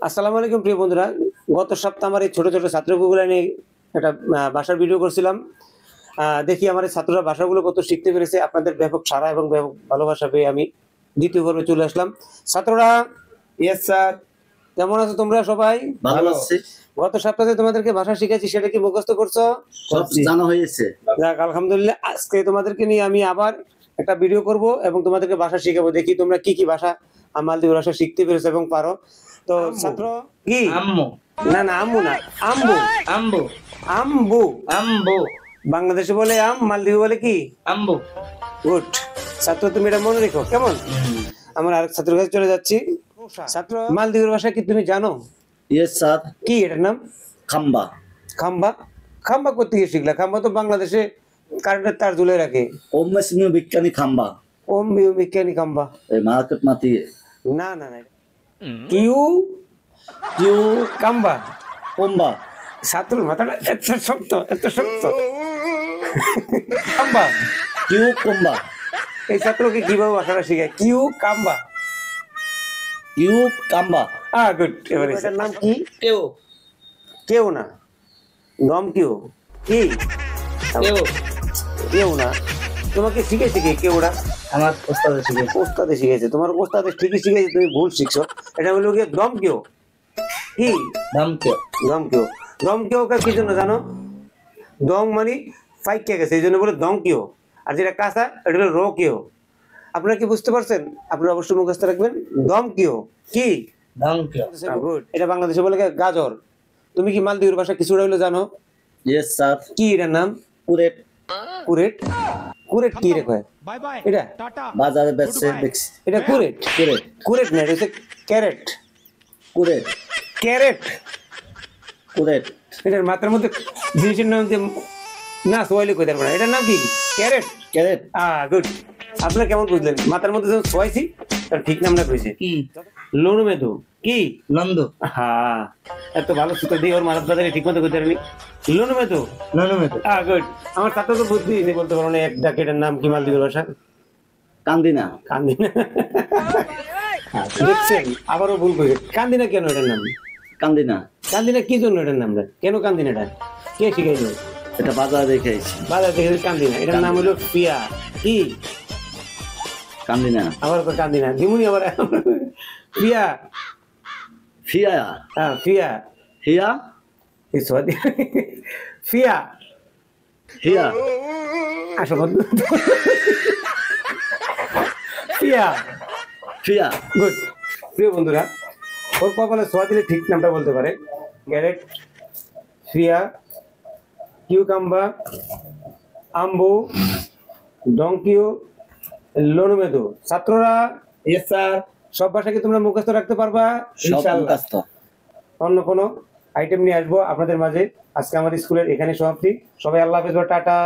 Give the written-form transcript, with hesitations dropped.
আসসালামু আলাইকুম প্রিয় বন্ধুরা। গত সপ্তাহে আমার এই ছোট ছোট ছাত্রগুলো নিয়ে একটা ভাষার ভিডিও করছিলাম। দেখি আমার এই ছাত্ররা ভাষাগুলো কত শিখতে পেরেছে। আপনাদের ব্যাপক সাড়া এবং ব্যাপক ভালোবাসা পেয়ে আমি দ্বিতীয় পর্বে চলে আসলাম। ছাত্ররা, ইয়েস স্যার। কেমন আছো তোমরা সবাই? ভালো আছি। গত সপ্তাহে তোমাদেরকে ভাষা শিখাচ্ছি, সেটা কি মুখস্থ করছো? সব জানা হয়েছে। যাক, আলহামদুলিল্লাহ। আজকে তোমাদেরকে নিয়ে আমি আবার একটা ভিডিও করব এবং তোমাদেরকে ভাষা শিখাবো। দেখি তোমরা কি কি ভাষা মালদ্বীপ ভাষা শিখতে পেরেছো এবং পারো। তো ছাত্র কি? আম্মু। না না, আম্মু না, আম্বু। আম্বু। আম্বু। আম্বু। বাংলাদেশে বলে আম, মালদ্বীপে বলে কি? আম্বু। গুড ছাত্র, তুমি এটা মনে রেখো, কেমন? আমরা আরেক ছাত্রের কাছে চলে যাচ্ছি। ছাত্র, মালদ্বীপের ভাষা কি তুমি জানো? Yes sir. কি এটার নাম? খাম্বা। খাম্বা। খাম্বা করতে গিয়ে শিখলা? খাম্বা তো বাংলাদেশে কারেন্টের তার ঝুলে রাখে। ওমেসিনীয় বিজ্ঞানী খাম্বা। ওম বিজ্ঞানী খাম্বা। এই মার্কেট মাতি। না না না, কিউ কিউ কাম্বা। কোম্বা। ছাত্র মাথাটা এত শক্ত, এত শক্ত। কাম্বা। কিউ কোম্বা। এই ছাত্রকে কিভাবে ভাষাটা শিখায়? কিউ কাম্বা। কিউ কাম্বা। গুড। এবারে এটার নাম কি? কেউ। কেউ না, নম কিউ। কি? কেউ। কেউ না। তোমাকে শিখেছে কে? কেউটা আমার ওস্তাদ শিখেছে। ওস্তাদে শিখেছে। তোমার ওস্তাদে ঠিকই শিখেছে, তুমি ভুল শিখছো। এটা হলো গিয়ে দম কেউ। কি? দাম কেউ। দম কেউ। দম কেউ কি জন্য জানো? দম মানে ফাইকে গেছে, এই জন্য বলে দম কেউ। আর যেটা কাঁচা, এটা হলো র কেউ। আপনারা কি বুঝতে পারছেন? আপনারা অবশ্যই মুখস্থ রাখবেন। দম কেউ কি? দাম কেউ। গুড। এটা বাংলাদেশে বলে গাজর। তুমি কি মালদ্বীপের ভাষা কিছুটা হইলো জানো? Yes sir. কি এটার নাম? কুরেট। কুরেট। কুরেট কি রে কয়? এটা বাজারে বেচছে দেখছি। এটা কুরেট। কুরেট। কুরেট না, এটা হচ্ছে ক্যারেট। কুরেট। ক্যারেট। কুরেট। এটার মাথার মধ্যে জিনিসের নাম দিয়ে না সোয়াইলে কই পারবো না। এটার নাম কি? ক্যারেট। ক্যারেট। গুড। আপনারা কেমন বুঝলেন? মাথার মধ্যে যখন সোয়াইছি তার ঠিক নামটা কইছে কি? লনু মেদু। কি? লন্দু। এত ভালো সূত্র দিয়ে ওর মাথার দাদারে ঠিক মতো কইতে পারেনি। লনু মেদু। লনু মেদু। গুড। আমার ছাত্র তো বুদ্ধি দিতে বলতে পারো না এক ডাক। এটার নাম কি মালদ্বীপের ভাষা? কান্দিনা। কান্দিনা। দেখছেন, আবারও ভুল কইছে। কান্দিনা কেন এটার নাম? কান্দিনা। কান্দিনা কি জন্য এটার নামটা? কেন কান্দিনাটা কে শিখাইলো? এটা বাজারে দেখেছি। বাজার থেকে কান্দিনা। এটার নাম হলো পিয়া। কি? কান্দিনা। আবার কান্দিনা দিমুনি আবার পিয়া। ফিয়া। পিয়া। হিয়া। এই সোয়াদি পিয়া। হিয়া। আসো বন্ধু। পিয়া। ফিয়া। গুড। প্রিয় বন্ধুরা, ওর কপালে সোয়াদিলে ঠিক নামটা বলতে পারে। ক্যারেট, ফিয়া, কিউকাম্বা, আম্বু, ডংকিউ, লনুমেদু। ছাত্ররা, ইয়েস স্যার। সব ভাষা কি তোমরা মুখস্থ রাখতে পারবা? সব ইনশাআল্লাহ। মুখস্থ। অন্য কোনো আইটেম নিয়ে আসবো আপনাদের মাঝে। আজকে আমাদের স্কুলের এখানে সমাপ্তি। সবাই আল্লাহ হাফেজ, টাটা।